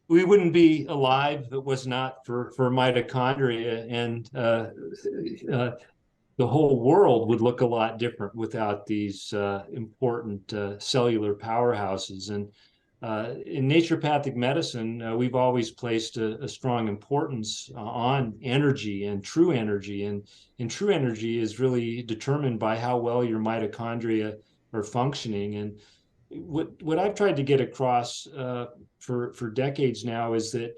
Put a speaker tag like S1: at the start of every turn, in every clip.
S1: We wouldn't be alive if it was not for mitochondria, and the whole world would look a lot different without these important cellular powerhouses. And in naturopathic medicine, we've always placed a strong importance on energy and true energy. And true energy is really determined by how well your mitochondria are functioning. And what I've tried to get across for decades now is that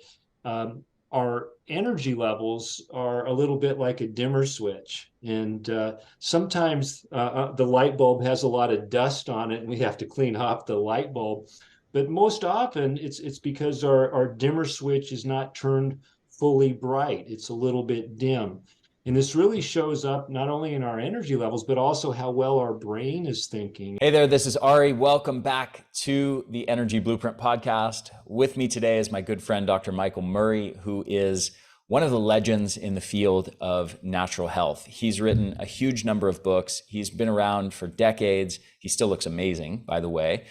S1: our energy levels are a little bit like a dimmer switch, and sometimes the light bulb has a lot of dust on it, and we have to clean off the light bulb. But most often, it's because our dimmer switch is not turned fully bright; it's a little bit dim. And this really shows up not only in our energy levels, but also how well our brain is thinking.
S2: Hey there, this is Ari. Welcome back to the Energy Blueprint podcast. With me today is my good friend, Dr. Michael Murray, who is one of the legends in the field of natural health. He's written a huge number of books. He's been around for decades. He still looks amazing, by the way,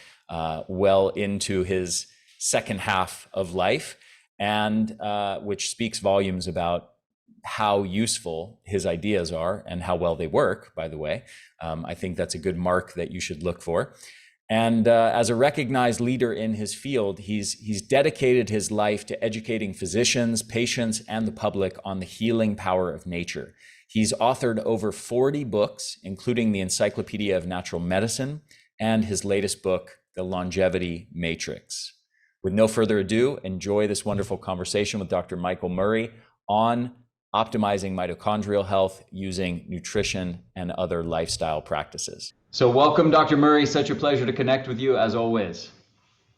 S2: well into his second half of life, and which speaks volumes about how useful his ideas are and how well they work, by the way. I think that's a good mark that you should look for. And as a recognized leader in his field, he's dedicated his life to educating physicians, patients, and the public on the healing power of nature. He's authored over 40 books, including the Encyclopedia of Natural Medicine and his latest book, The Longevity Matrix. With no further ado, enjoy this wonderful conversation with Dr. Michael Murray on optimizing mitochondrial health using nutrition and other lifestyle practices. So welcome, Dr. Murray. Such a pleasure to connect with you as always.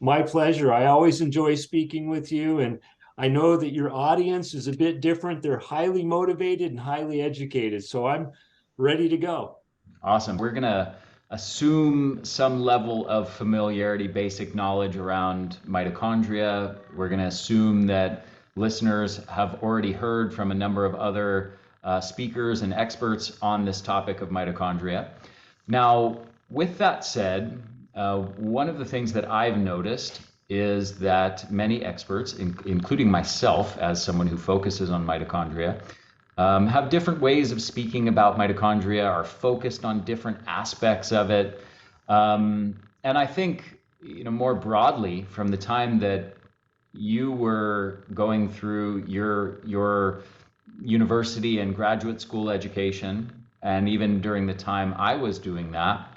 S1: My pleasure. I always enjoy speaking with you, and I know that your audience is a bit different. They're highly motivated and highly educated, so I'm ready to go.
S2: Awesome. We're going to assume some level of familiarity, basic knowledge around mitochondria. We're going to assume that listeners have already heard from a number of other speakers and experts on this topic of mitochondria. Now, with that said, one of the things that I've noticed is that many experts, including myself as someone who focuses on mitochondria, have different ways of speaking about mitochondria, are focused on different aspects of it. And I think, more broadly, from the time that you were going through your university and graduate school education, and even during the time I was doing that,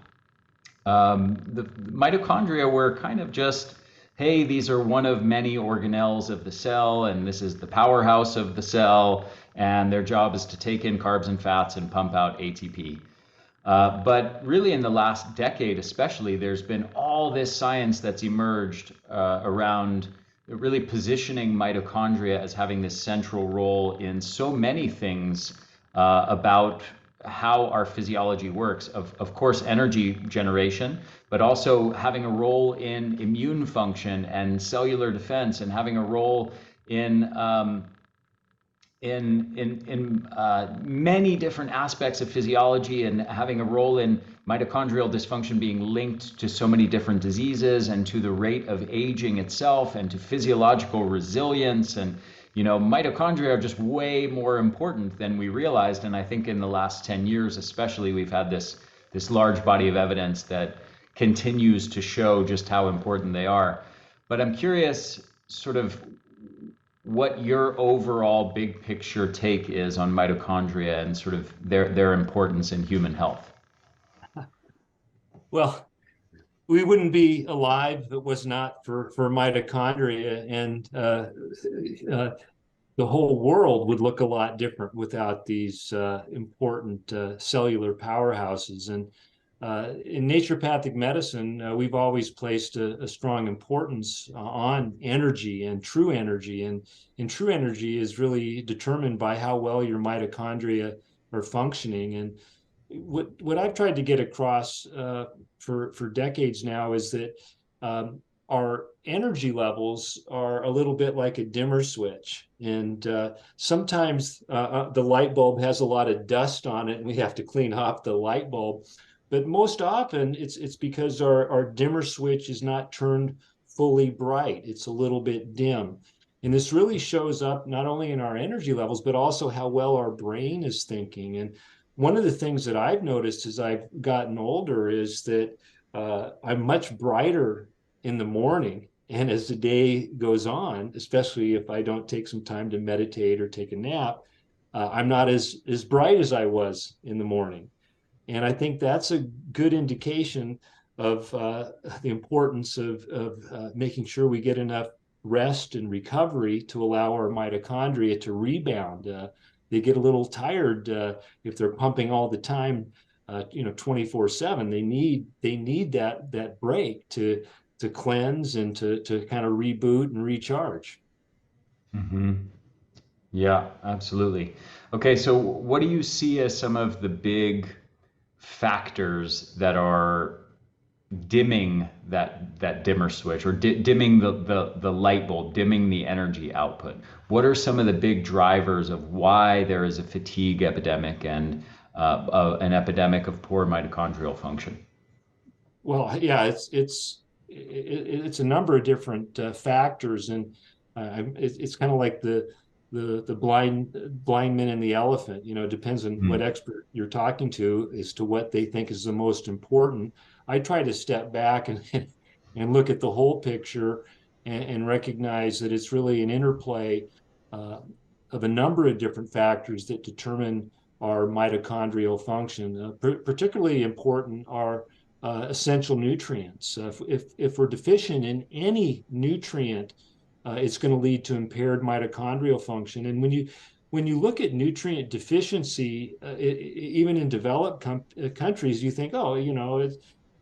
S2: the mitochondria were kind of just, hey, these are one of many organelles of the cell, and this is the powerhouse of the cell, and their job is to take in carbs and fats and pump out ATP. But really in the last decade especially, there's been all this science that's emerged around really positioning mitochondria as having this central role in so many things about how our physiology works. Of course, energy generation, but also having a role in immune function and cellular defense, and having a role in many different aspects of physiology, and having a role in mitochondrial dysfunction being linked to so many different diseases, and to the rate of aging itself, and to physiological resilience. And mitochondria are just way more important than we realized. And I think in the last 10 years especially, we've had this large body of evidence that continues to show just how important they are. But I'm curious sort of what your overall big picture take is on mitochondria and sort of their importance in human health.
S1: Well, we wouldn't be alive if it was not for mitochondria, and the whole world would look a lot different without these important cellular powerhouses. And in naturopathic medicine, we've always placed a strong importance on energy and true energy. And true energy is really determined by how well your mitochondria are functioning. And what I've tried to get across for decades now is that our energy levels are a little bit like a dimmer switch, and sometimes the light bulb has a lot of dust on it, and we have to clean off the light bulb. But most often, it's because our dimmer switch is not turned fully bright. It's a little bit dim. And this really shows up not only in our energy levels, but also how well our brain is thinking. And one of the things that I've noticed as I've gotten older is that I'm much brighter in the morning. And as the day goes on, especially if I don't take some time to meditate or take a nap, I'm not as bright as I was in the morning. And I think that's a good indication of the importance of making sure we get enough rest and recovery to allow our mitochondria to rebound. They get a little tired if they're pumping all the time, 24/7. They need that break to cleanse and to kind of reboot and recharge.
S2: Hmm. Yeah, absolutely. Okay, so what do you see as some of the big factors that are dimming that dimmer switch, or dimming the light bulb, dimming the energy output? What are some of the big drivers of why there is a fatigue epidemic and an epidemic of poor mitochondrial function?
S1: Well, yeah, it's a number of different factors, and it's kind of like the blind men and the elephant. It depends on what
S2: Mm.
S1: expert you're talking to as to what they think is the most important. I try to step back and and look at the whole picture and recognize that it's really an interplay uh, of a number of different factors that determine our mitochondrial function. Particularly important are essential nutrients. If we're deficient in any nutrient, it's going to lead to impaired mitochondrial function. And when you look at nutrient deficiency, even in developed countries, you think, oh,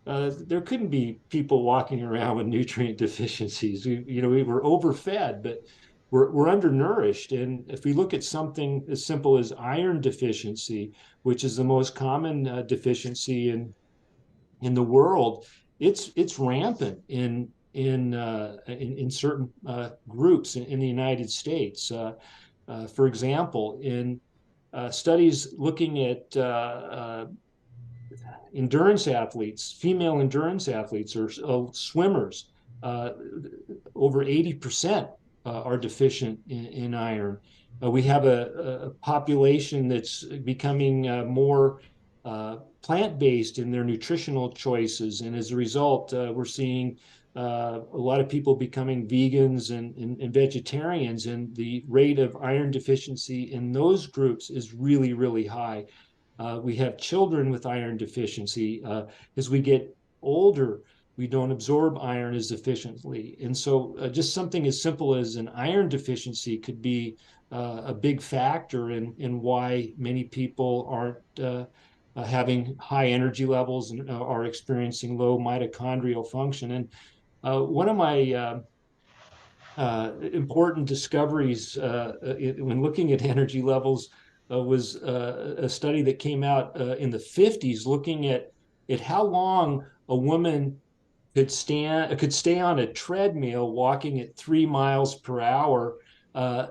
S1: there couldn't be people walking around with nutrient deficiencies. We were overfed, but we're undernourished. And if we look at something as simple as iron deficiency, which is the most common deficiency in the world, it's rampant in certain groups in the United States. For example, in studies looking at endurance athletes, female endurance athletes or swimmers, uh, over 80% are deficient in iron. We have a population that's becoming more plant-based in their nutritional choices. And as a result, we're seeing a lot of people becoming vegans and vegetarians, and the rate of iron deficiency in those groups is really, really high. We have children with iron deficiency. As we get older, we don't absorb iron as efficiently. And so, just something as simple as an iron deficiency could be a big factor in why many people aren't having high energy levels and are experiencing low mitochondrial function. And one of my important discoveries when looking at energy levels was a study that came out in the 50s looking at how long a woman could stay on a treadmill walking at 3 miles per hour. Uh,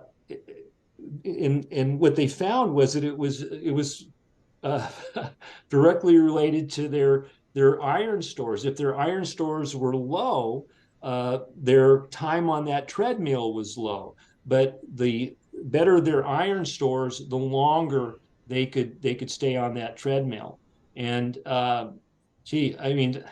S1: and what they found was that it was uh, directly related to their iron stores. If their iron stores were low, their time on that treadmill was low. But the better their iron stores, the longer they could stay on that treadmill. And I mean,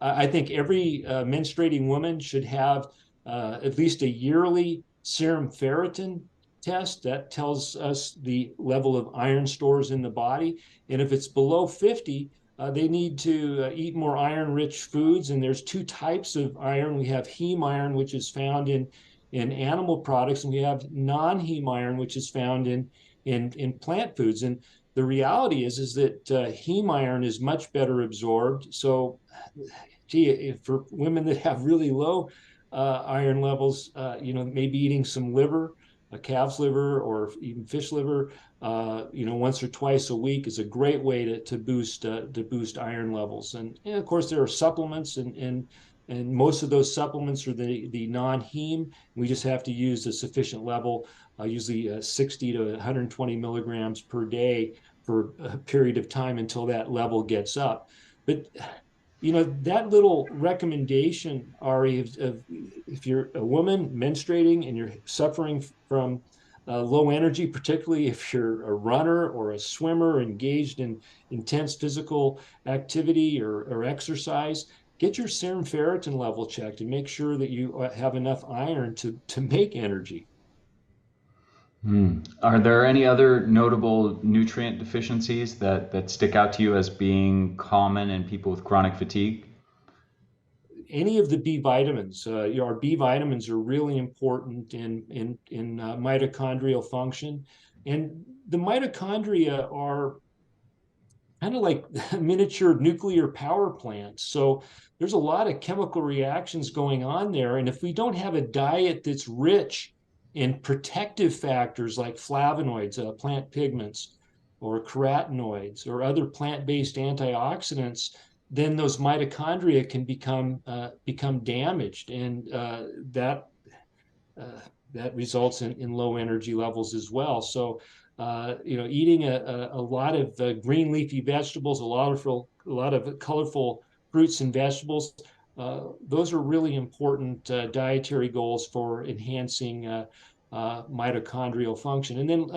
S1: I think every menstruating woman should have at least a yearly serum ferritin test that tells us the level of iron stores in the body. And if it's below 50, they need to eat more iron rich foods. And there's two types of iron. We have heme iron, which is found in animal products, and we have non-heme iron, which is found in plant foods. And the reality is that heme iron is much better absorbed. So gee, for women that have really low iron levels, maybe eating some liver, a calf's liver, or even fish liver, once or twice a week is a great way to boost iron levels. And of course, there are supplements, and most of those supplements are the non-heme. We just have to use a sufficient level, usually 60 to 120 milligrams per day for a period of time until that level gets up. But that little recommendation, Ari, of if you're a woman menstruating and you're suffering from low energy, particularly if you're a runner or a swimmer engaged in intense physical activity or exercise, get your serum ferritin level checked and make sure that you have enough iron to make energy.
S2: Are there any other notable nutrient deficiencies that stick out to you as being common in people with chronic fatigue?
S1: Any of the B vitamins. Our B vitamins are really important in mitochondrial function, and the mitochondria are kind of like miniature nuclear power plants. So there's a lot of chemical reactions going on there, and if we don't have a diet that's rich in protective factors like flavonoids, plant pigments, or carotenoids, or other plant-based antioxidants, then those mitochondria can become damaged, and uh, that results in low energy levels as well. So, eating a lot of green leafy vegetables, a lot of colorful fruits and vegetables, those are really important dietary goals for enhancing mitochondrial function. And then,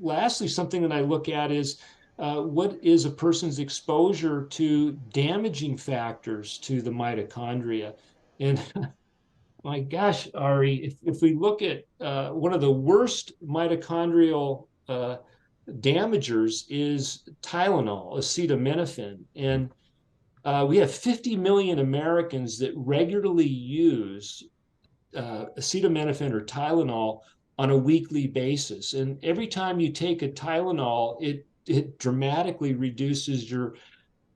S1: lastly, something that I look at is what is a person's exposure to damaging factors to the mitochondria. And my gosh, Ari, if we look at one of the worst mitochondrial damagers is Tylenol, acetaminophen. And we have 50 million Americans that regularly use acetaminophen or Tylenol on a weekly basis. And every time you take a Tylenol, it dramatically reduces your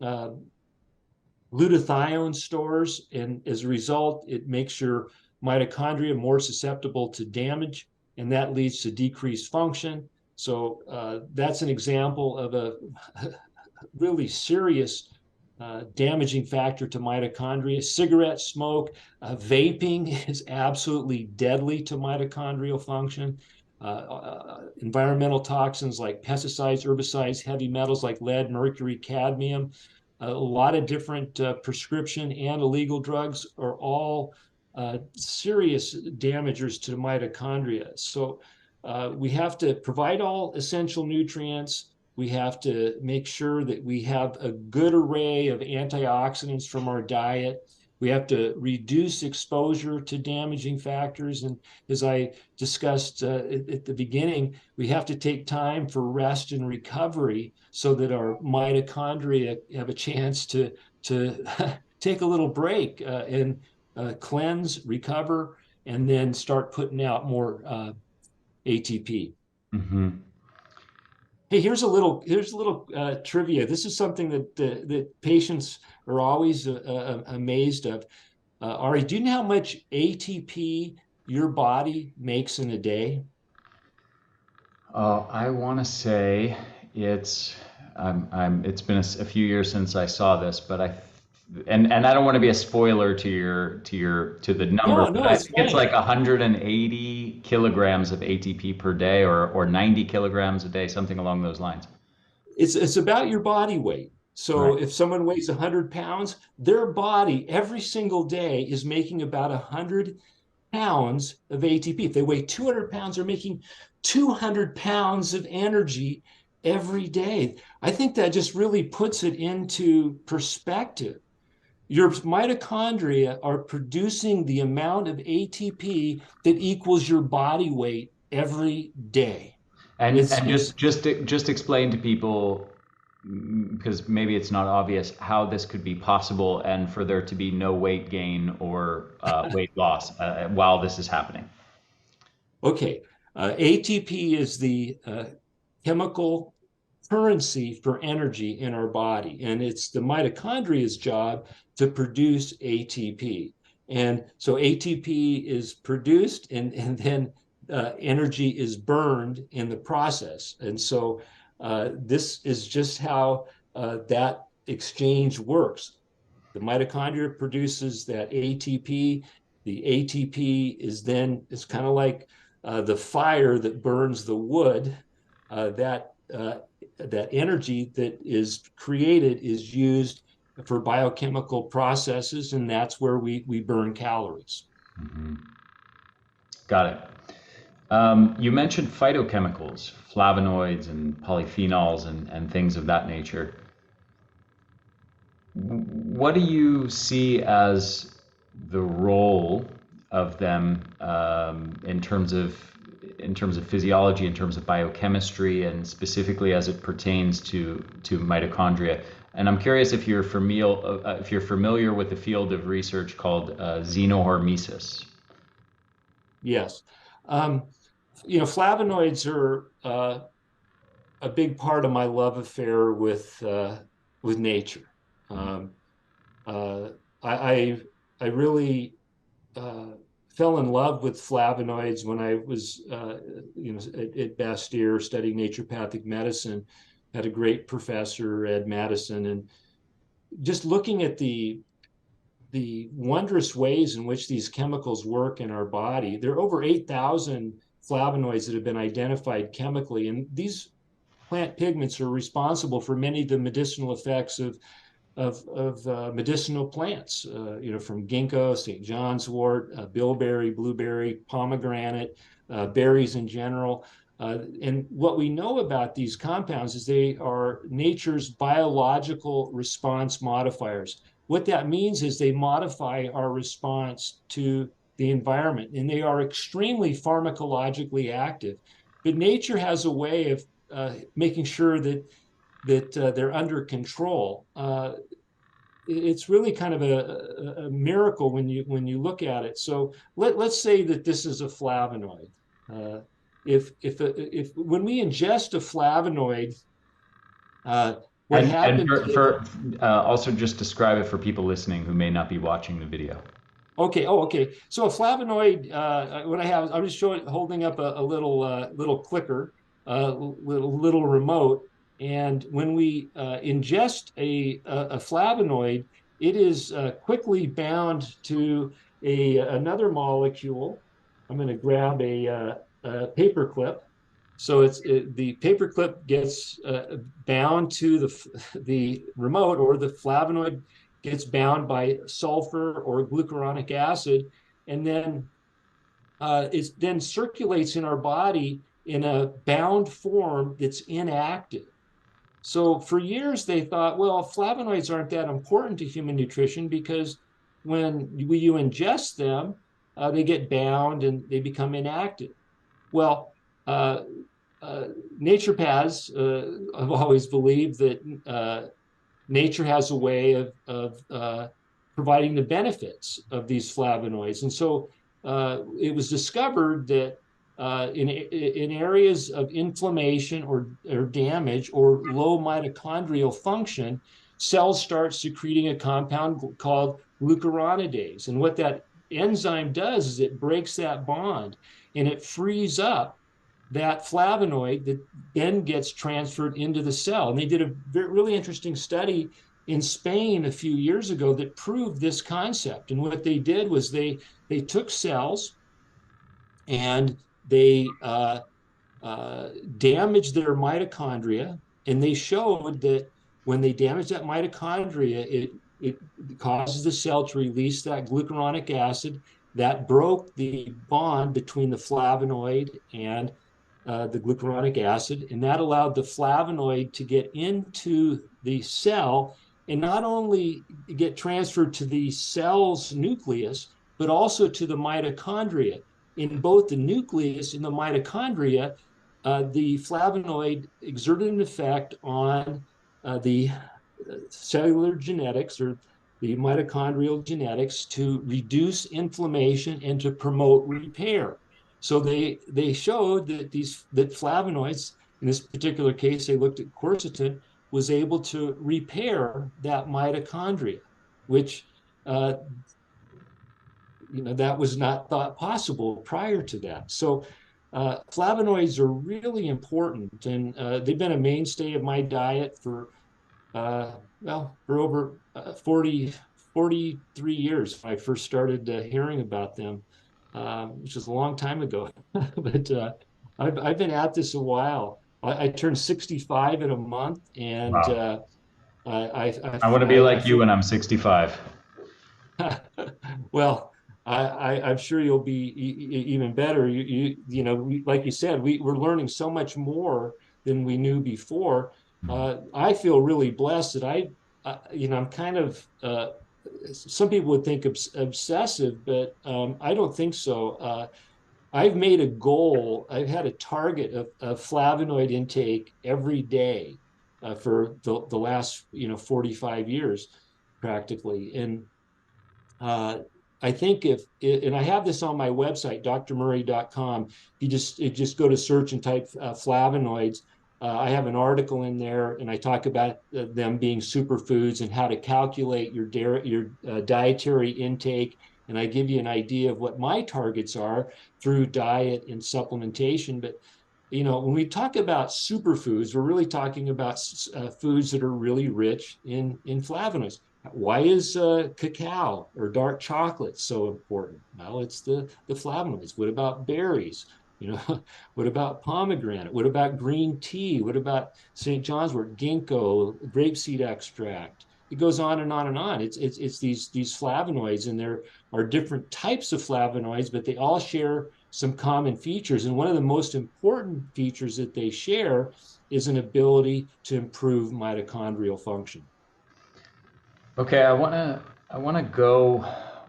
S1: uh, glutathione stores, and as a result, it makes your mitochondria more susceptible to damage, and that leads to decreased function. So that's an example of a really serious damaging factor to mitochondria. Cigarette smoke, vaping is absolutely deadly to mitochondrial function. Environmental toxins like pesticides, herbicides, heavy metals like lead, mercury, cadmium, a lot of different prescription and illegal drugs are all serious damagers to the mitochondria. So we have to provide all essential nutrients. We have to make sure that we have a good array of antioxidants from our diet. We have to reduce exposure to damaging factors. And as I discussed at the beginning, we have to take time for rest and recovery so that our mitochondria have a chance to take a little break and cleanse, recover, and then start putting out more ATP.
S2: Hmm.
S1: Hey, here's a little trivia. This is something that patients are always amazed of. Ari, do you know how much ATP your body makes in a day?
S2: I want to say it's it's been a few years since I saw this, but and I don't want to be a spoiler to the number,
S1: No,
S2: but
S1: no,
S2: I
S1: it's
S2: think it's
S1: fine.
S2: like 180 kilograms of ATP per day, or 90 kilograms a day, something along those lines.
S1: It's about your body weight. So
S2: Right.
S1: if someone weighs 100 pounds, their body every single day is making about 100 pounds of ATP. If they weigh 200 pounds, they're making 200 pounds of energy every day. I think that just really puts it into perspective. Your mitochondria are producing the amount of ATP that equals your body weight every day.
S2: And
S1: It's
S2: just explain to people, because maybe it's not obvious, how this could be possible and for there to be no weight gain or weight loss while this is happening.
S1: okay. ATP is the chemical currency for energy in our body, and it's the mitochondria's job to produce ATP. And so ATP is produced, and then energy is burned in the process. And so this is just how that exchange works. The mitochondria produces that ATP. The ATP is kind of like the fire that burns the wood. That energy that is created is used for biochemical processes, and that's where we burn calories.
S2: Mm-hmm. Got it. You mentioned phytochemicals, flavonoids and polyphenols and things of that nature. What do you see as the role of them in terms of physiology, in terms of biochemistry, and specifically as it pertains to mitochondria? And I'm curious if you're familiar with the field of research called xenohormesis.
S1: Yes. Um, flavonoids are a big part of my love affair with nature. Um, uh, I I really uh, fell in love with flavonoids when I was at Bastyr studying naturopathic medicine. Had a great professor, Ed Madison, and just looking at the wondrous ways in which these chemicals work in our body. There are over 8,000 flavonoids that have been identified chemically, and these plant pigments are responsible for many of the medicinal effects of medicinal plants, from ginkgo, St. John's wort, bilberry, blueberry, pomegranate, berries in general. And what we know about these compounds is they are nature's biological response modifiers. What that means is they modify our response to the environment, and they are extremely pharmacologically active. But nature has a way of making sure that they're under control. It's really kind of a miracle when you look at it. So let's say that this is a flavonoid. Uh, if when we ingest a flavonoid, what
S2: And
S1: happens is
S2: also just describe it for people listening who may not be watching the video.
S1: okay. Oh, okay. So a flavonoid, what I have, I'm just holding up a little clicker, little remote, and when we ingest a flavonoid, it is quickly bound to another molecule. I'm going to grab a paper clip. So the paper clip gets bound to the remote, or the flavonoid gets bound by sulfur or glucuronic acid, and then it then circulates in our body in a bound form that's inactive. So for years they thought, well, flavonoids aren't that important to human nutrition because when you ingest them, they get bound and they become inactive. Well, uh, naturopaths have always believed that nature has a way of providing the benefits of these flavonoids. And so it was discovered that in areas of inflammation or damage or low mitochondrial function, cells start secreting a compound called glucuronidase. And what that enzyme does is it breaks that bond and it frees up that flavonoid that then gets transferred into the cell. And they did a really interesting study in Spain a few years ago that proved this concept. And what they did was they took cells and they damaged their mitochondria, and they showed that when they damage that mitochondria, it causes the cell to release that glucuronic acid that broke the bond between the flavonoid and the glucuronic acid, and that allowed the flavonoid to get into the cell and not only get transferred to the cell's nucleus, but also to the mitochondria. In both the nucleus and the mitochondria, the flavonoid exerted an effect on the cellular genetics or the mitochondrial genetics to reduce inflammation and to promote repair. So they showed that flavonoids, in this particular case, they looked at quercetin, was able to repair that mitochondria, which that was not thought possible prior to that. So flavonoids are really important, and they've been a mainstay of my diet for over 43 years. When I first started hearing about them, which was a long time ago. But I've been at this a while. I turned 65 in a month, and
S2: Wow. I want to be
S1: I
S2: like you
S1: feel
S2: when I'm 65.
S1: well, I'm sure you'll be even better. Like you said, we're learning so much more than we knew before. I feel really blessed that I'm kind of, some people would think obsessive, but I don't think so. I've made a goal. I've had a target of flavonoid intake every day for the last 45 years practically. And uh, I think and I have this on my website, drmurray.com. You just go to search and type flavonoids. I have an article in there, and I talk about them being superfoods and how to calculate your dietary intake. And I give you an idea of what my targets are through diet and supplementation. But when we talk about superfoods, we're really talking about foods that are really rich in flavonoids. Why is cacao or dark chocolate so important? Well, it's the flavonoids. What about berries? What about pomegranate? What about green tea? What about St. John's wort, ginkgo, grapeseed extract? It goes on and on and on. It's these flavonoids, and there are different types of flavonoids, but they all share some common features. And one of the most important features that they share is an ability to improve mitochondrial function.
S2: Okay, I want to go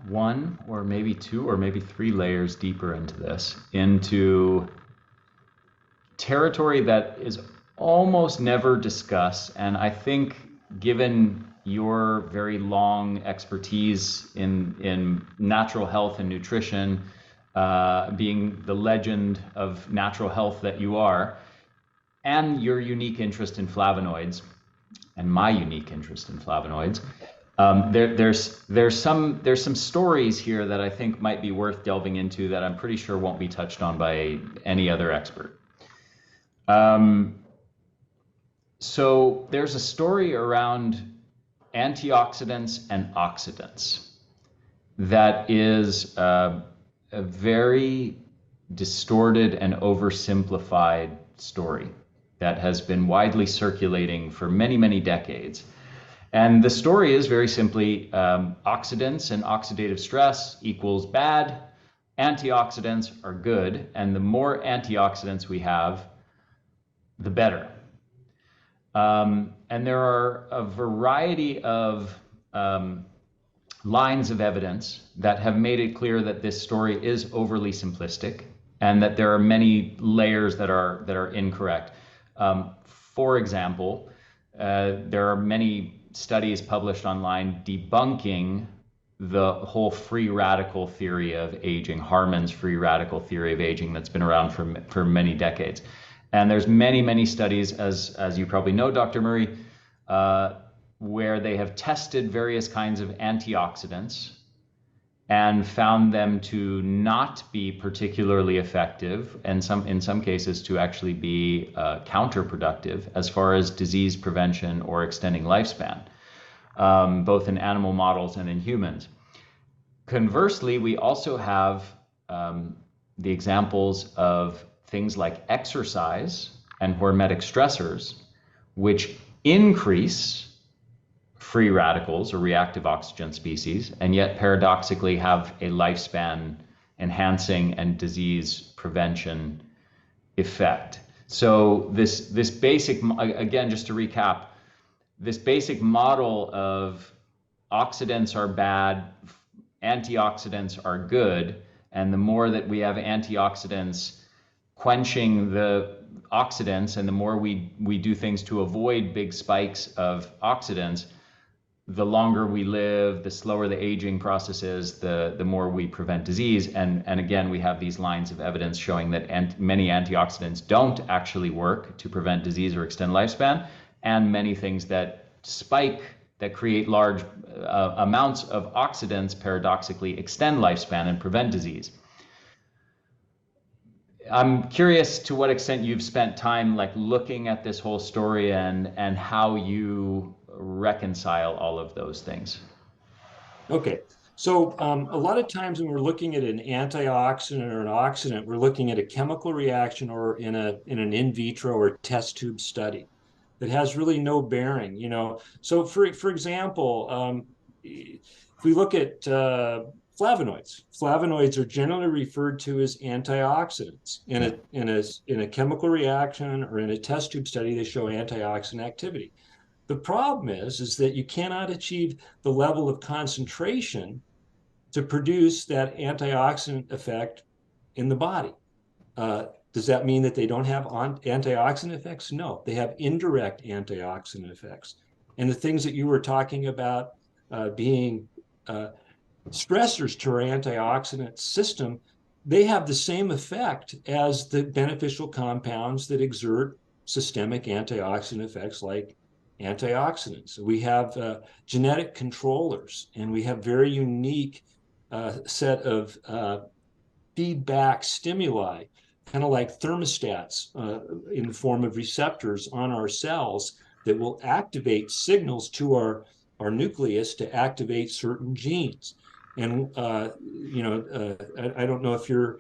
S2: one or maybe two or maybe three layers deeper into this, into territory that is almost never discussed. And I think, given your very long expertise in natural health and nutrition, being the legend of natural health that you are, and your unique interest in flavonoids, and my unique interest in flavonoids, there's some stories here that I think might be worth delving into that I'm pretty sure won't be touched on by any other expert. Um, so there's a story around antioxidants and oxidants that is a very distorted and oversimplified story that has been widely circulating for many, many decades. And the story is very simply oxidants and oxidative stress equals bad, antioxidants are good, and the more antioxidants we have, the better. And there are a variety of lines of evidence that have made it clear that this story is overly simplistic and that there are many layers that are incorrect. For example, there are many studies published online debunking the whole free radical theory of aging, Harman's free radical theory of aging that's been around for many decades. And there's many, many studies, as you probably know, Dr. Murray, where they have tested various kinds of antioxidants and found them to not be particularly effective, and in some cases to actually be counterproductive as far as disease prevention or extending lifespan, both in animal models and in humans. Conversely, we also have the examples of things like exercise and hormetic stressors, which increase free radicals or reactive oxygen species, and yet paradoxically have a lifespan enhancing and disease prevention effect. So this basic, again, just to recap, this basic model of oxidants are bad, antioxidants are good, and the more that we have antioxidants quenching the oxidants, and the more we do things to avoid big spikes of oxidants, the longer we live, the slower the aging process is, the more we prevent disease. And again, we have these lines of evidence showing that many antioxidants don't actually work to prevent disease or extend lifespan, and many things that create large amounts of oxidants paradoxically extend lifespan and prevent disease. I'm curious to what extent you've spent time looking at this whole story and how you reconcile all of those things.
S1: Okay. So a lot of times when we're looking at an antioxidant or an oxidant, we're looking at a chemical reaction or in an in vitro or test tube study. that has really no bearing, So for example, if we look at flavonoids are generally referred to as antioxidants.
S2: Yeah.
S1: In a chemical reaction or in a test tube study, they show antioxidant activity. The problem is that you cannot achieve the level of concentration to produce that antioxidant effect in the body. Does that mean that they don't have antioxidant effects? No, they have indirect antioxidant effects. And the things that you were talking about being stressors to our antioxidant system, they have the same effect as the beneficial compounds that exert systemic antioxidant effects like antioxidants. We have genetic controllers, and we have very unique set of feedback stimuli, kind of like thermostats in the form of receptors on our cells that will activate signals to our nucleus to activate certain genes. And I don't know if your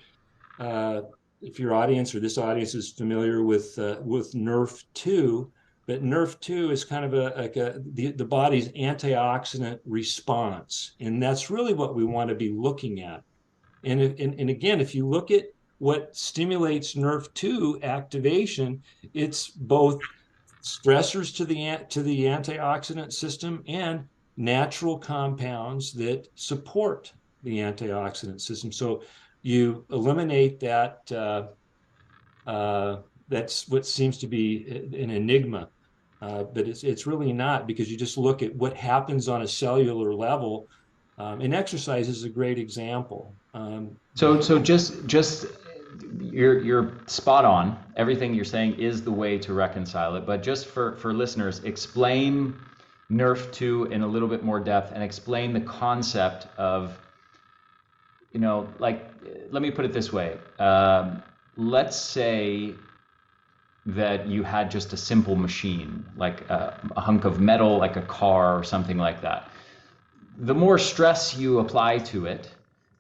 S1: audience or this audience is familiar with NRF2, but NRF2 is kind of the body's antioxidant response, and that's really what we want to be looking at. And again, if you look at what stimulates NRF2 activation, it's both stressors to the antioxidant system and natural compounds that support the antioxidant system. So you eliminate that. That's what seems to be an enigma, but it's really not, because you just look at what happens on a cellular level. And exercise is a great example.
S2: So just you're spot on. Everything you're saying is the way to reconcile it. But just for listeners, explain Nerf 2 in a little bit more depth and explain the concept of, like, let me put it this way. Let's say that you had just a simple machine, like a hunk of metal, like a car or something like that. The more stress you apply to it,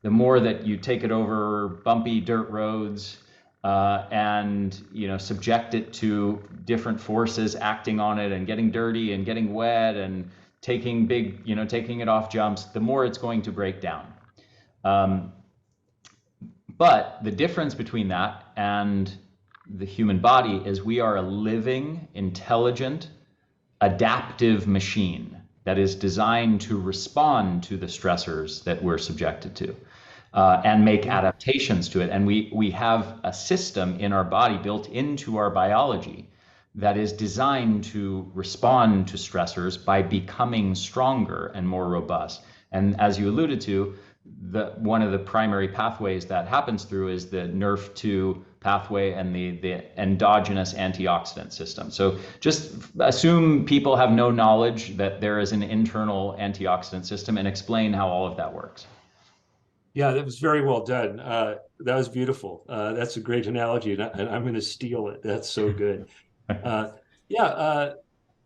S2: the more that you take it over bumpy dirt roads, and subject it to different forces acting on it and getting dirty and getting wet and taking taking it off jumps, the more it's going to break down. But the difference between that and the human body is we are a living, intelligent, adaptive machine that is designed to respond to the stressors that we're subjected to, and make adaptations to it. And we have a system in our body built into our biology that is designed to respond to stressors by becoming stronger and more robust. And as you alluded to, one of the primary pathways that happens through is the NRF2 pathway and the endogenous antioxidant system. So just assume people have no knowledge that there is an internal antioxidant system, and explain how all of that works.
S1: Yeah, that was very well done. That was beautiful. That's a great analogy, and I'm going to steal it. That's so good. Yeah,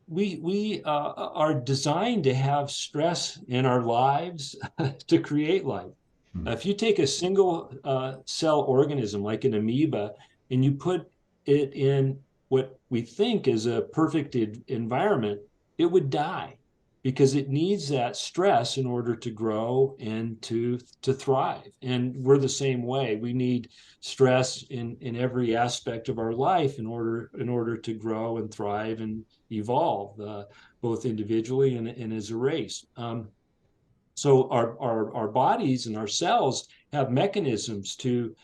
S1: we are designed to have stress in our lives to create life. If you take a single cell organism like an amoeba and you put it in what we think is a perfect environment, it would die, because it needs that stress in order to grow and to thrive. And we're the same way. We need stress in every aspect of our life in order to grow and thrive and evolve, both individually and as a race. So our bodies and our cells have mechanisms to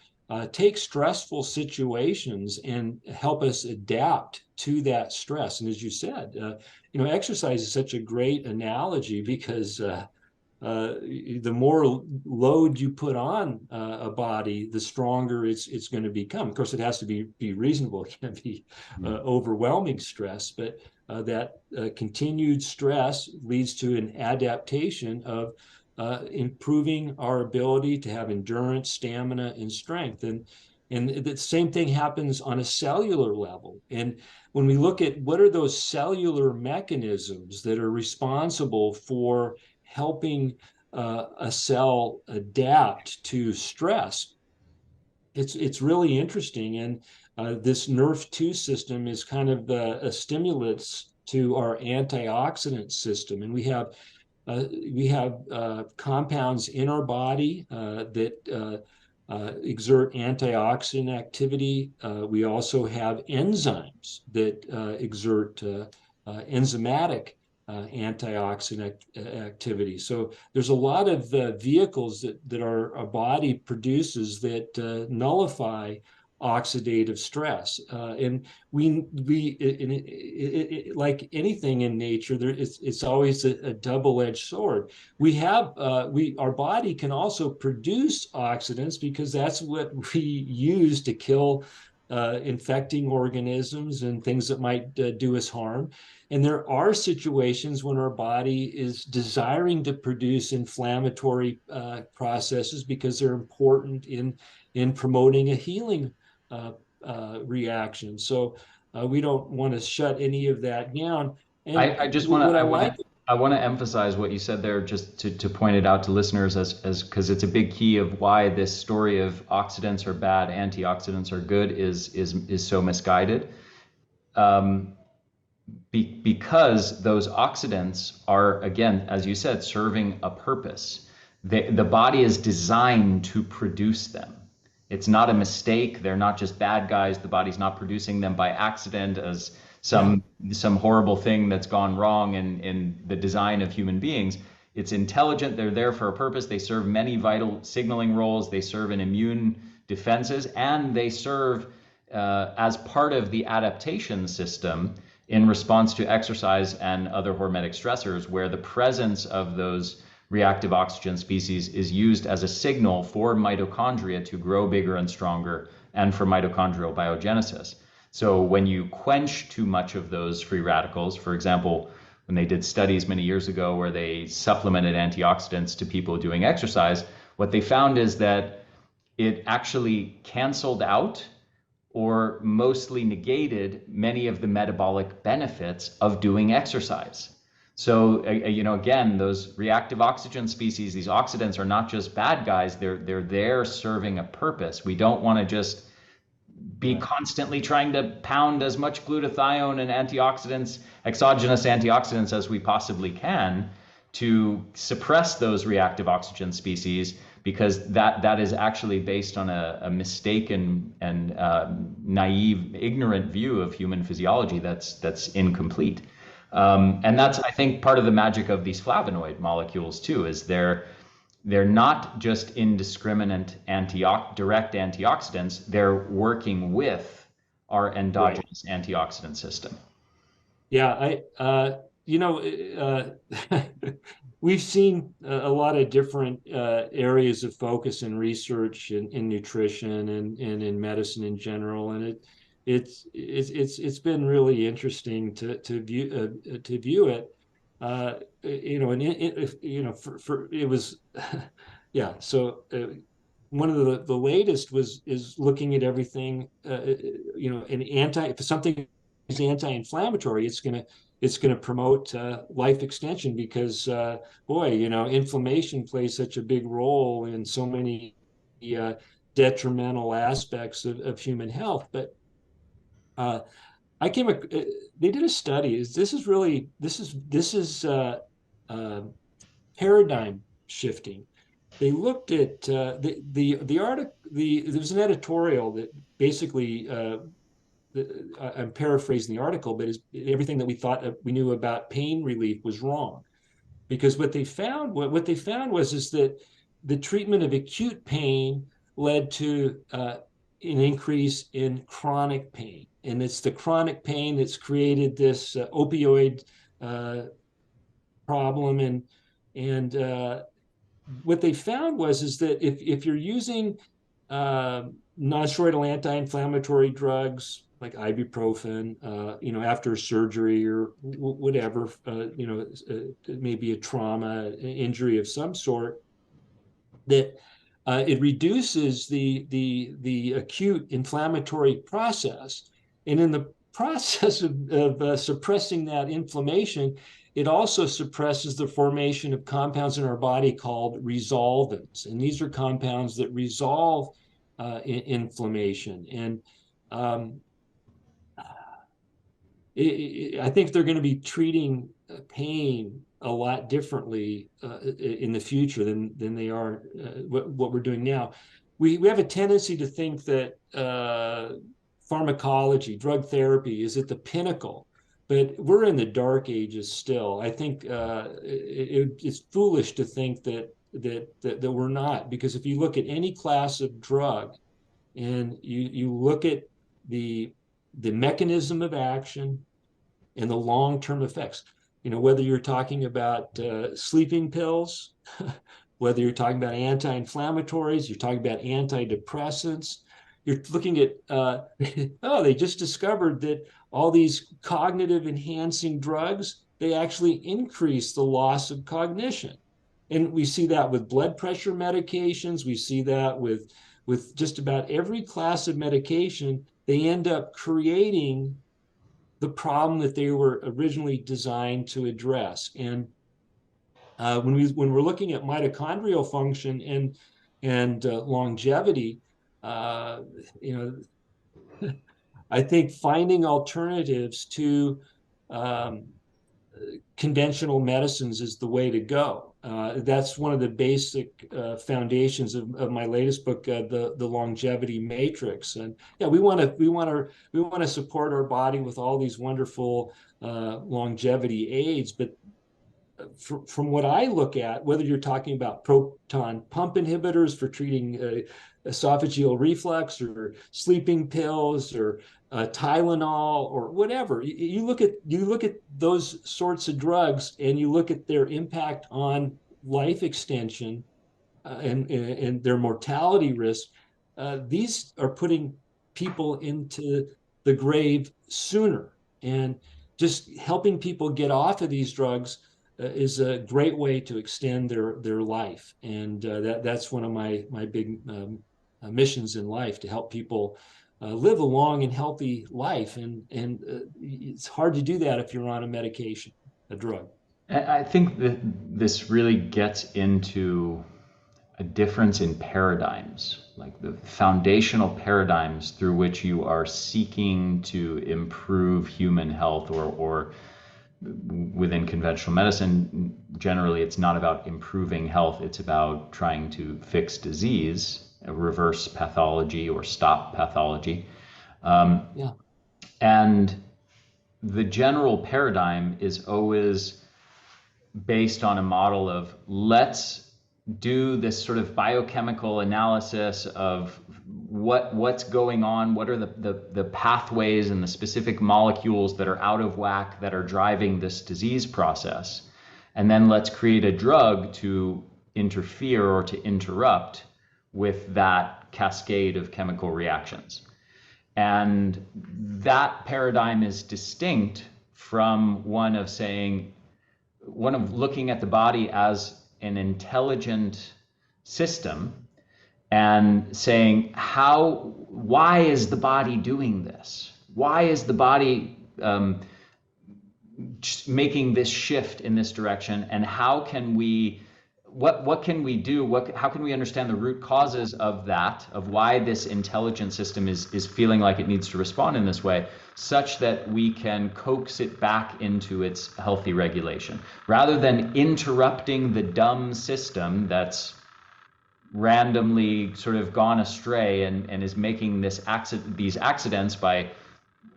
S1: take stressful situations and help us adapt to that stress. And as you said, exercise is such a great analogy, because the more load you put on a body, the stronger it's going to become. Of course, it has to be reasonable. It can't be overwhelming stress, but that continued stress leads to an adaptation of improving our ability to have endurance, stamina, and strength. And the same thing happens on a cellular level. And when we look at what are those cellular mechanisms that are responsible for helping a cell adapt to stress, it's really interesting. And this NRF2 system is kind of a stimulus to our antioxidant system. And we have compounds in our body that exert antioxidant activity. We also have enzymes that exert enzymatic antioxidant activity. So there's a lot of vehicles that our body produces that nullify oxidative stress. And like anything in nature, it's always a double-edged sword. Our body can also produce oxidants because that's what we use to kill infecting organisms and things that might do us harm. And there are situations when our body is desiring to produce inflammatory processes because they're important in promoting a healing reaction. So we don't want to shut any of that down. And
S2: I just want
S1: what
S2: to
S1: I like,
S2: I want to emphasize what you said there, just to point it out to listeners, as because it's a big key of why this story of oxidants are bad, antioxidants are good is so misguided. Um, because those oxidants are, again, as you said, serving a purpose. The body is designed to produce them. It's not a mistake. They're not just bad guys. The body's not producing them by accident as
S1: yeah,
S2: some horrible thing that's gone wrong in the design of human beings. It's intelligent. They're there for a purpose. They serve many vital signaling roles. They serve in immune defenses, and they serve as part of the adaptation system in response to exercise and other hormetic stressors, where the presence of those reactive oxygen species is used as a signal for mitochondria to grow bigger and stronger and for mitochondrial biogenesis. So when you quench too much of those free radicals, for example, when they did studies many years ago where they supplemented antioxidants to people doing exercise, what they found is that it actually canceled out or mostly negated many of the metabolic benefits of doing exercise. So, again, those reactive oxygen species, these oxidants are not just bad guys. They're there serving a purpose. We don't want to just be
S1: right.
S2: constantly trying to pound as much glutathione and antioxidants, exogenous antioxidants as we possibly can to suppress those reactive oxygen species, because that is actually based on a mistaken and naive, ignorant view of human physiology that's incomplete. And that's, I think, part of the magic of these flavonoid molecules too, is they're not just indiscriminate direct antioxidants, they're working with our
S1: Right.
S2: endogenous antioxidant system.
S1: Yeah, we've seen a lot of different areas of focus and research in nutrition and in medicine in general, and it's been really interesting to view it. And for it was, yeah. So one of the latest is looking at everything. An if something is anti-inflammatory, it's gonna promote life extension because boy, inflammation plays such a big role in so many uh, detrimental aspects of human health. But uh, I came, they did a study. This is uh, paradigm shifting. They looked at the article. There was an editorial that basically I'm paraphrasing the article, but is everything that we thought we knew about pain relief was wrong, because what they found was is that the treatment of acute pain led to an increase in chronic pain, and it's the chronic pain that's created this opioid uh, problem. And what they found was is that if you're using non-steroidal anti-inflammatory drugs like ibuprofen, after surgery or whatever, it may be a trauma, an injury of some sort, that it reduces the acute inflammatory process, and in the process of suppressing that inflammation, it also suppresses the formation of compounds in our body called resolvins, and these are compounds that resolve inflammation. And um, I think they're going to be treating pain a lot differently in the future than they are what we're doing now. We have a tendency to think that pharmacology, drug therapy, is at the pinnacle, but we're in the dark ages still. I think it's foolish to think that we're not, because if you look at any class of drug and you look at the mechanism of action and the long-term effects. Whether you're talking about sleeping pills, whether you're talking about anti-inflammatories, you're talking about antidepressants, you're looking at, oh, they just discovered that all these cognitive enhancing drugs, they actually increase the loss of cognition. And we see that with blood pressure medications. We see that with just about every class of medication. They end up creating the problem that they were originally designed to address. And when we're looking at mitochondrial function and longevity, uh, you know, I think finding alternatives to um, conventional medicines is the way to go. That's one of the basic foundations of my latest book, the longevity matrix. And yeah, we want to support our body with all these wonderful longevity aids, but from what I look at, whether you're talking about proton pump inhibitors for treating esophageal reflux, or sleeping pills, or Tylenol, or whatever, you look at those sorts of drugs and you look at their impact on life extension and their mortality risk. These are putting people into the grave sooner, and just helping people get off of these drugs is a great way to extend their life. And that's one of my big missions in life, to help people live a long and healthy life. And it's hard to do that if you're on a medication, a drug.
S2: I think that this really gets into a difference in paradigms, like the foundational paradigms through which you are seeking to improve human health, or within conventional medicine, generally it's not about improving health, it's about trying to fix disease, reverse pathology or stop pathology.
S1: Yeah.
S2: And the general paradigm is always based on a model of, let's do this sort of biochemical analysis of what's going on, what are the pathways and the specific molecules that are out of whack that are driving this disease process. And then let's create a drug to interfere or to interrupt with that cascade of chemical reactions. And that paradigm is distinct from one of looking at the body as an intelligent system and saying, why is the body doing this? Why is the body making this shift in this direction? And how can we, what can we do? How can we understand the root causes of that, of why this intelligent system is feeling like it needs to respond in this way, such that we can coax it back into its healthy regulation, rather than interrupting the dumb system that's randomly sort of gone astray and is making these accidents by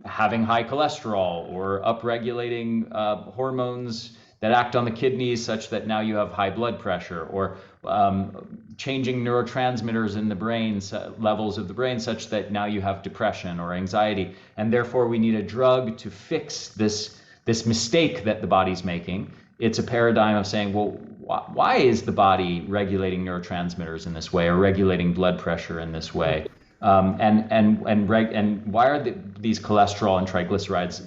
S2: having high cholesterol or upregulating hormones that act on the kidneys such that now you have high blood pressure, or changing neurotransmitters in the brain, levels of the brain, such that now you have depression or anxiety. And therefore we need a drug to fix this mistake that the body's making. It's a paradigm of saying, well, why is the body regulating neurotransmitters in this way, or regulating blood pressure in this way? And why are these cholesterol and triglycerides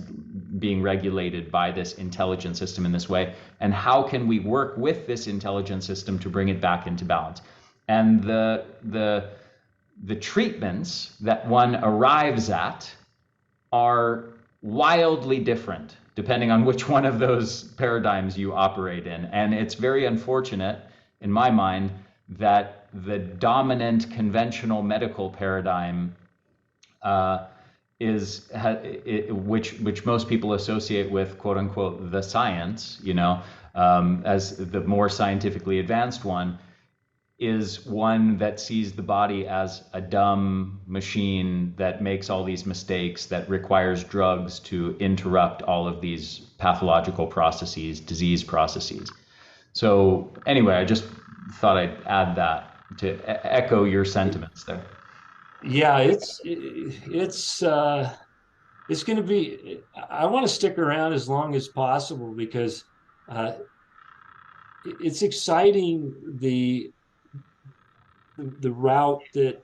S2: being regulated by this intelligent system in this way? And how can we work with this intelligent system to bring it back into balance? And the treatments that one arrives at are wildly different depending on which one of those paradigms you operate in. And it's very unfortunate, in my mind, that the dominant conventional medical paradigm uh, which most people associate with quote unquote the science, as the more scientifically advanced one, is one that sees the body as a dumb machine that makes all these mistakes, that requires drugs to interrupt all of these pathological processes, disease processes. So anyway, I just thought I'd add that to echo your sentiments there.
S1: Yeah, it's going to be. I want to stick around as long as possible because uh, it's exciting the route that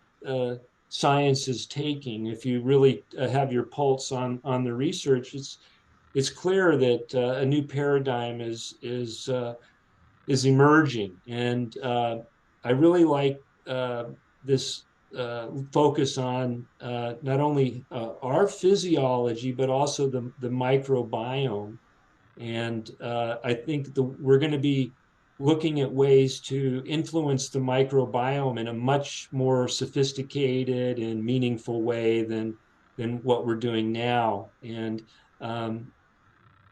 S1: science is taking. If you really have your pulse on the research, it's clear that a new paradigm is emerging, and I really like this focus on not only our physiology but also the microbiome. And I think we're going to be looking at ways to influence the microbiome in a much more sophisticated and meaningful way than what we're doing now. And um,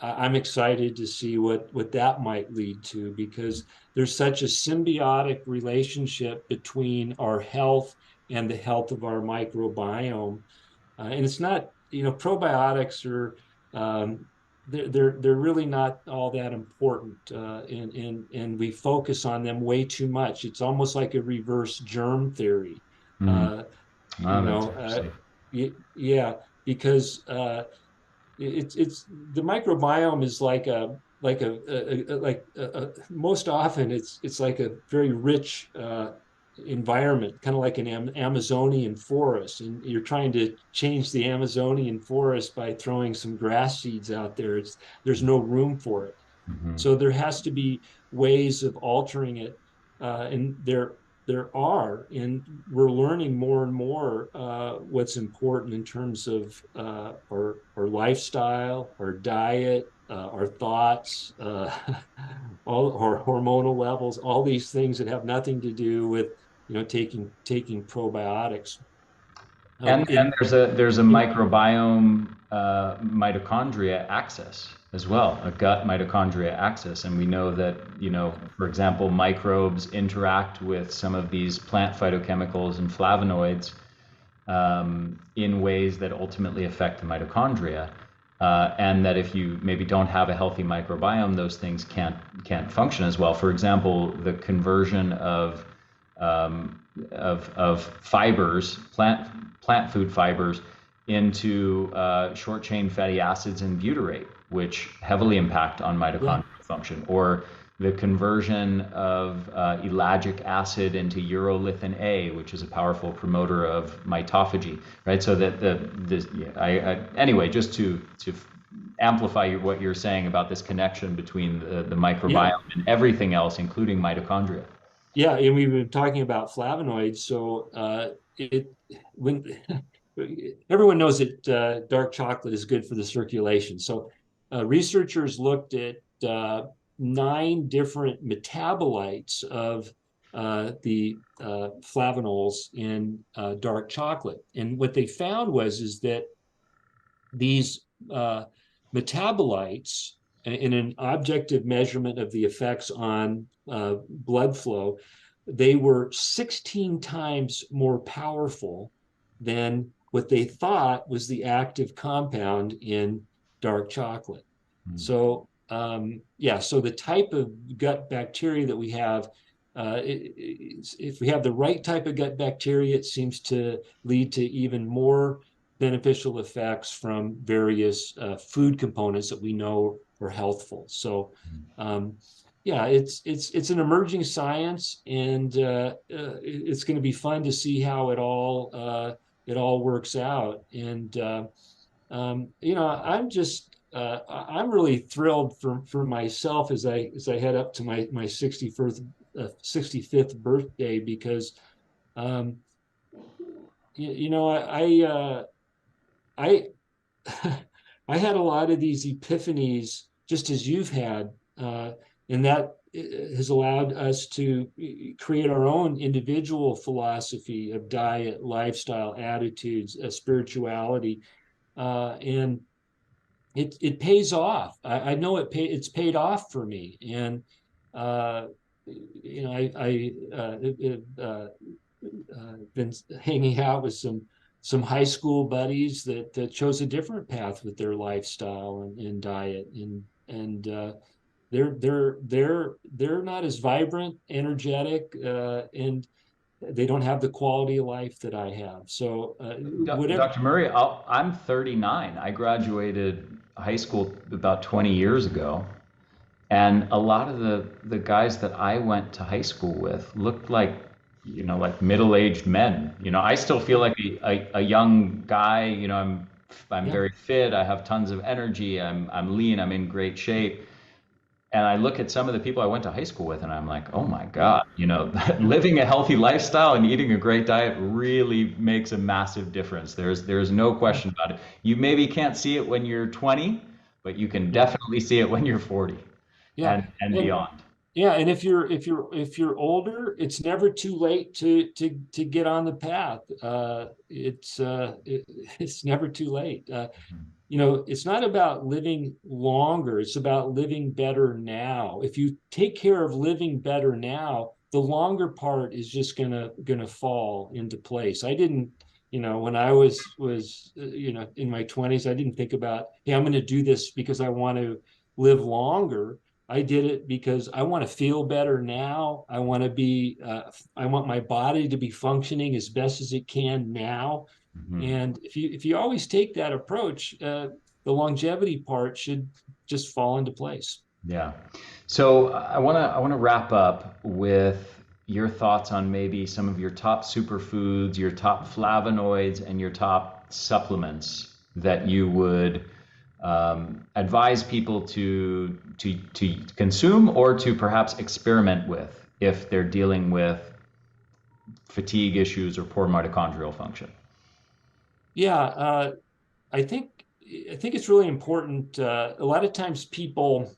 S1: I'm excited to see what that might lead to, because there's such a symbiotic relationship between our health and the health of our microbiome. And it's not, probiotics are they're really not all that important, and we focus on them way too much. It's almost like a reverse germ theory.
S2: Mm.
S1: Uh,
S2: Oh,
S1: you
S2: that's
S1: know,
S2: interesting.
S1: yeah, because it's the microbiome is most often it's like a very rich environment, kind of like an Amazonian forest, and you're trying to change the Amazonian forest by throwing some grass seeds out there. There's no room for it.
S2: Mhm.
S1: So there has to be ways of altering it, and there are, and we're learning more and more what's important in terms of our lifestyle, our diet, our thoughts, all our hormonal levels, all these things that have nothing to do with taking probiotics.
S2: And there's a
S1: In
S2: microbiome mitochondria axis as well, a gut mitochondria axis, and we know that for example, microbes interact with some of these plant phytochemicals and flavonoids in ways that ultimately affect the mitochondria. And that if you maybe don't have a healthy microbiome, those things can't function as well. For example, the conversion of fibers, plant food fibers, into short chain fatty acids and butyrate, which heavily impact on
S1: Yeah,
S2: mitochondrial function, or the conversion of ellagic acid into urolithin A, which is a powerful promoter of mitophagy, right? So that anyway, just to amplify what you're saying about this connection between the
S1: yeah,
S2: microbiome and everything else, including mitochondria.
S1: yeah, and we've been talking about flavonoids. So it when everyone knows that dark chocolate is good for the circulation. So researchers looked at 9 different metabolites of the flavonols in dark chocolate, and what they found was is that these uh, metabolites, in an objective measurement of the effects on blood flow, they were 16 times more powerful than what they thought was the active compound in dark chocolate.
S2: Mm.
S1: So, yeah, so the type of gut bacteria that we have, if we have the right type of gut bacteria, it seems to lead to even more beneficial effects from various food components that we know are healthful. So, yeah, it's an emerging science, and it's going to be fun to see how it all works out. And I'm really thrilled for myself as I head up to my 65th birthday, because um, you know I I had a lot of these epiphanies just as you've had, and has allowed us to create our own individual philosophy of diet, lifestyle, attitudes, spirituality, and it pays off. I know it's paid off for me, and uh, been hanging out with some high school buddies that chose a different path with their lifestyle and diet, and they're not as vibrant, energetic, and they don't have the quality of life that I have. So whatever.
S2: Dr. Murray, I'm 39. I graduated high school about 20 years ago. And a lot of the guys that I went to high school with looked like, like middle-aged men. I still feel like a young guy. I'm
S1: Yeah,
S2: very fit. I have tons of energy. I'm lean. I'm in great shape. And I look at some of the people I went to high school with, and I'm like, oh my
S1: yeah,
S2: God,
S1: yeah,
S2: living a healthy lifestyle and eating a great diet really makes a massive difference. There's no
S1: yeah,
S2: question about it. You maybe can't see it when you're 20, but you can
S1: yeah,
S2: definitely see it when you're 40
S1: yeah.
S2: and
S1: And
S2: beyond.
S1: yeah, and if you're older, it's never too late to get on the path. It's never too late. It's not about living longer, it's about living better now. If you take care of living better now, the longer part is just gonna fall into place. I didn't, when I was in my 20s, I didn't think about, hey, I'm gonna do this because I want to live longer. I did it because I want to feel better now. I want my body to be functioning as best as it can now.
S2: Mhm.
S1: And if you always take that approach, the longevity part should just fall into place.
S2: Yeah. So I wanna wrap up with your thoughts on maybe some of your top superfoods, your top flavonoids, and your top supplements that you would advise people to consume or to perhaps experiment with if they're dealing with fatigue issues or poor mitochondrial function.
S1: Yeah, I think I think it's really important. A lot of times people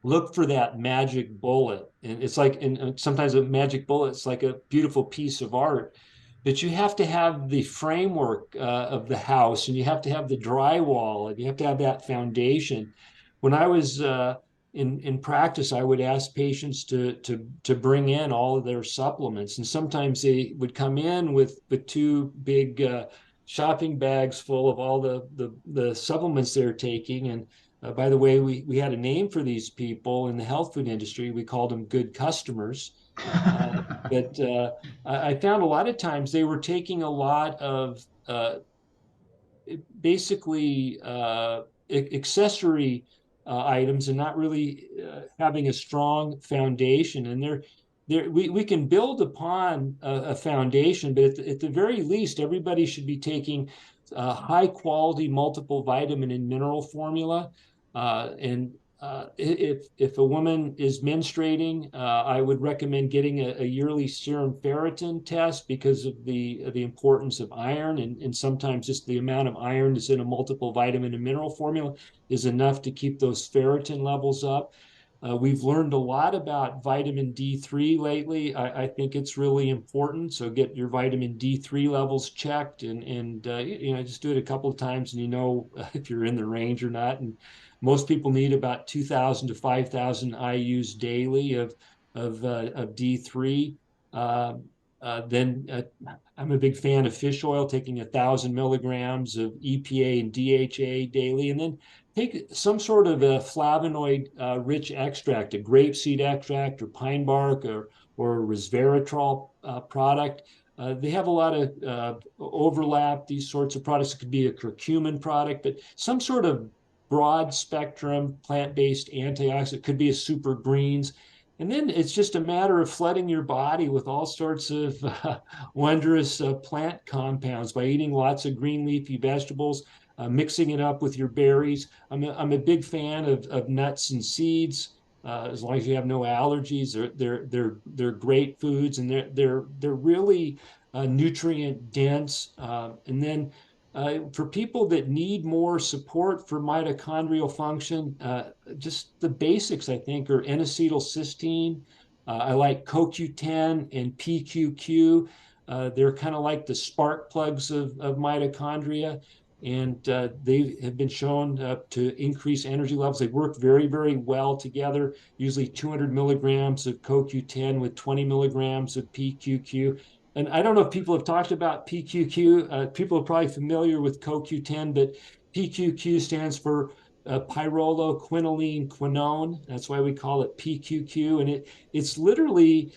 S1: look for that magic bullet, and it's like, and sometimes a magic bullet is like a beautiful piece of art, but you have to have the framework of the house, and you have to have the drywall, and you have to have that foundation. When I was in practice, I would ask patients to bring in all of their supplements, and sometimes they would come in with two big shopping bags full of all the supplements they're taking. And by the way, we had a name for these people in the health food industry. We called them good customers. But I found a lot of times they were taking a lot of basically accessory items and not really having a strong foundation. And we can build upon a foundation, but at the very least, everybody should be taking high quality multiple vitamin and mineral formula. And if a woman is menstruating, I would recommend getting a yearly serum ferritin test because of the importance of iron, and sometimes just the amount of iron that's in a multiple vitamin and mineral formula is enough to keep those ferritin levels up. We've learned a lot about vitamin D3 lately. I think it's really important. So get your vitamin D3 levels checked, and just do it a couple of times, and if you're in the range or not. And most people need about 2,000 to 5,000 IU's daily of D3. Uh, then I'm a big fan of fish oil, taking 1,000 milligrams of EPA and DHA daily, and then take some sort of a flavonoid rich extract, a grapeseed extract or pine bark or resveratrol product. They have a lot of overlap, these sorts of products. It could be a curcumin product, but some sort of broad spectrum plant-based antioxidant, could be a super greens. And then it's just a matter of flooding your body with all sorts of wondrous plant compounds by eating lots of green leafy vegetables, mixing it up with your berries. I'm a big fan of nuts and seeds. As long as you have no allergies, they're great foods, and they're really nutrient dense. And then For people that need more support for mitochondrial function, just the basics, I think, are N-acetylcysteine. I like CoQ10 and PQQ. They're kind of like the spark plugs of mitochondria, and they have been shown to increase energy levels. They work very, very well together, usually 200 milligrams of CoQ10 with 20 milligrams of PQQ. And I don't know if people have talked about PQQ. People are probably familiar with CoQ10, but PQQ stands for pyrroloquinoline quinone. That's why we call it PQQ. And it's literally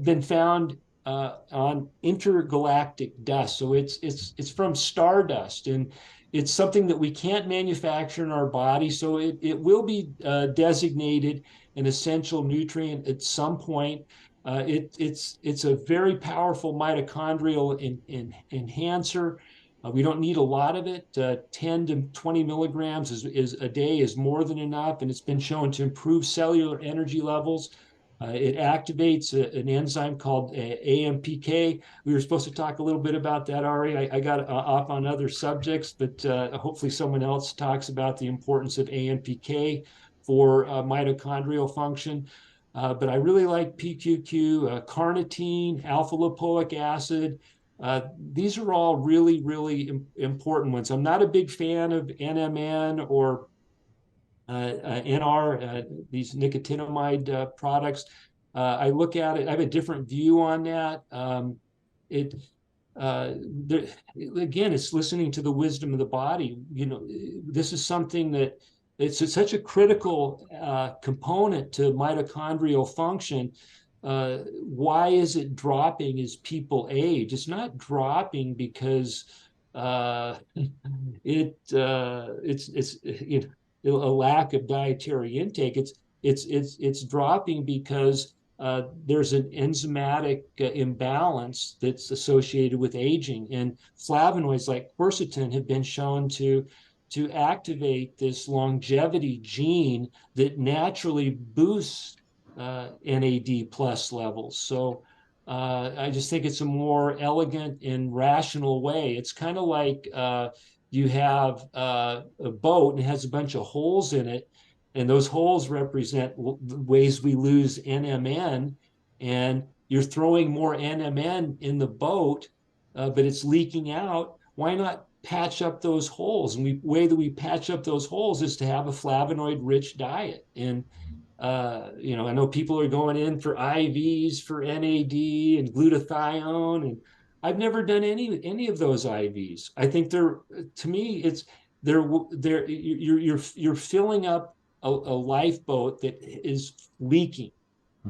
S1: been found on intergalactic dust. So it's from stardust, and it's something that we can't manufacture in our body. So it will be designated an essential nutrient at some point. It's a very powerful mitochondrial enhancer. We don't need a lot of it. 10 to 20 milligrams is a day is more than enough, and it's been shown to improve cellular energy levels. It activates an enzyme called AMPK. We were supposed to talk a little bit about that, Ari. I got off on other subjects, but hopefully someone else talks about the importance of AMPK for mitochondrial function. But I really like PQQ, carnitine, alpha lipoic acid. These are all really, really important ones. I'm not a big fan of NMN or NR, these nicotinamide products. I look at it, I have a different view on that. It there, again, it's listening to the wisdom of the body. You know, this is something that it's such a critical component to mitochondrial function. Why is it dropping as people age? It's not dropping because uh, it's a lack of dietary intake. It's dropping because there's an enzymatic imbalance that's associated with aging, and flavonoids like quercetin have been shown to activate this longevity gene that naturally boosts NAD plus levels. So I just think it's a more elegant and rational way. It's kind of like you have a boat and it has a bunch of holes in it, and those holes represent ways we lose NMN, and you're throwing more NMN in the boat, but it's leaking out. Why not patch up those holes? And the way that we patch up those holes is to have a flavonoid-rich diet. And I know people are going in for IVs for NAD and glutathione, and I've never done any of those IVs. I think they're, to me, they're you're filling up a lifeboat that is leaking,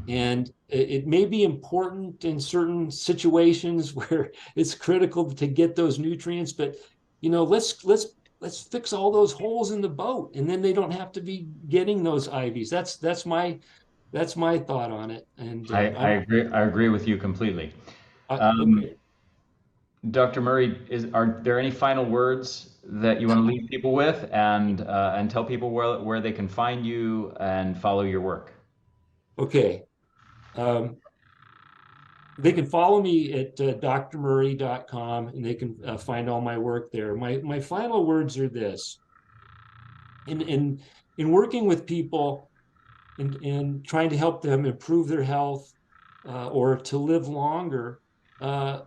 S1: and it may be important in certain situations where it's critical to get those nutrients, but let's fix all those holes in the boat, and then they don't have to be getting those IVs. That's my thought on it. And
S2: I agree with you completely.
S1: okay.
S2: Dr. Murray, are there any final words that you want to leave people with, and tell people where they can find you and follow your work?
S1: Okay. Um, they can follow me at drmurray.com, and they can find all my work there. My final words are this: in working with people and trying to help them improve their health or to live longer, uh,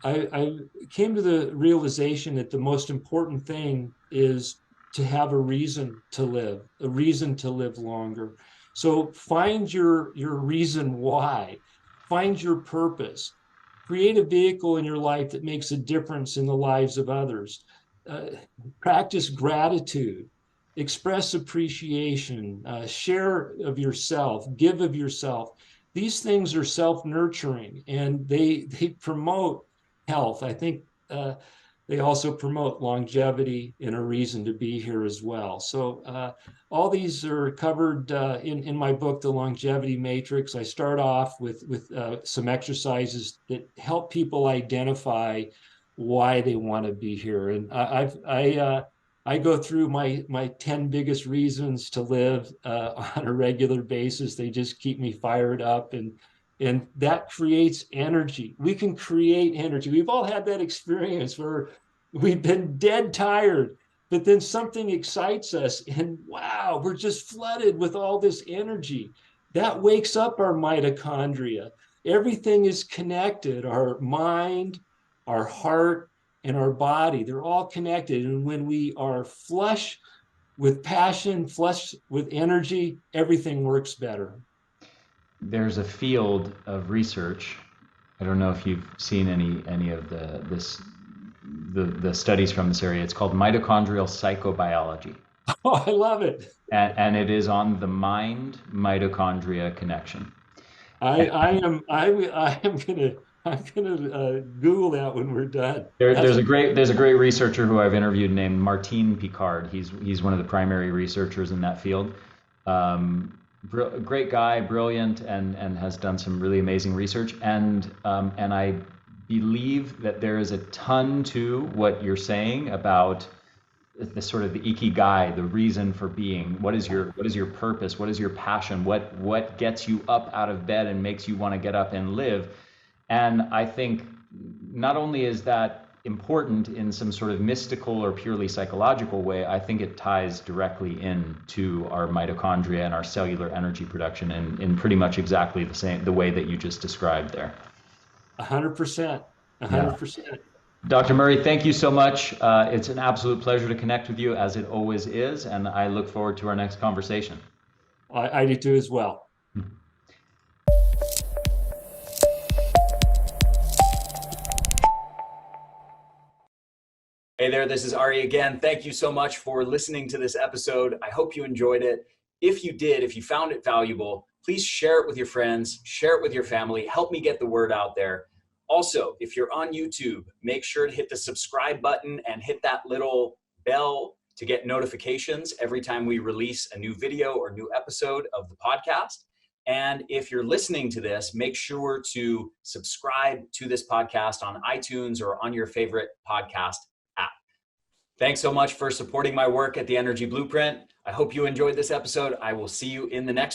S1: I came to the realization that the most important thing is to have a reason to live, a reason to live longer. So find your reason why, find your purpose, create a vehicle in your life that makes a difference in the lives of others. Uh, Practice gratitude, express appreciation, share of yourself, give of yourself. These things are self-nurturing, and they promote health. I think they also promote longevity and a reason to be here as well. So all these are covered in my book, The Longevity Matrix. I start off with some exercises that help people identify why they want to be here. And I go through my 10 biggest reasons to live on a regular basis. They just keep me fired up, and that creates energy. We can create energy. We've all had that experience where We've been dead tired, but then something excites us, and wow, we're just flooded with all this energy. That wakes up our mitochondria. Everything is connected, our mind, our heart, and our body. They're all connected. And when we are flush with passion, flush with energy, everything works better.
S2: There's a field of research. I don't know if you've seen any of the studies from this area. It's called mitochondrial psychobiology,
S1: Oh, I love it.
S2: and it is on the mind mitochondria connection.
S1: I am gonna Google that when we're done.
S2: There's a great researcher who I've interviewed named Martin Picard. He's one of the primary researchers in that field. Great guy, brilliant, and has done some really amazing research. And I believe that there is a ton to what you're saying about the sort of the ikigai, the reason for being. What is your purpose? What is your passion? What gets you up out of bed and makes you want to get up and live? And I think not only is that important in some sort of mystical or purely psychological way, I think it ties directly into our mitochondria and our cellular energy production in pretty much exactly the way that you just described there.
S1: 100%,
S2: Yeah.
S1: 100%.
S2: Dr. Murray, thank you so much. It's an absolute pleasure to connect with you, as it always is, and I look forward to our next conversation.
S1: I do too as well.
S3: Hey there, this is Ari again. Thank you so much for listening to this episode. I hope you enjoyed it. If you did, if you found it valuable, please share it with your friends, share it with your family, help me get the word out there. Also, if you're on YouTube, make sure to hit the subscribe button and hit that little bell to get notifications every time we release a new video or new episode of the podcast. And if you're listening to this, make sure to subscribe to this podcast on iTunes or on your favorite podcast app. Thanks so much for supporting my work at the Energy Blueprint. I hope you enjoyed this episode. I will see you in the next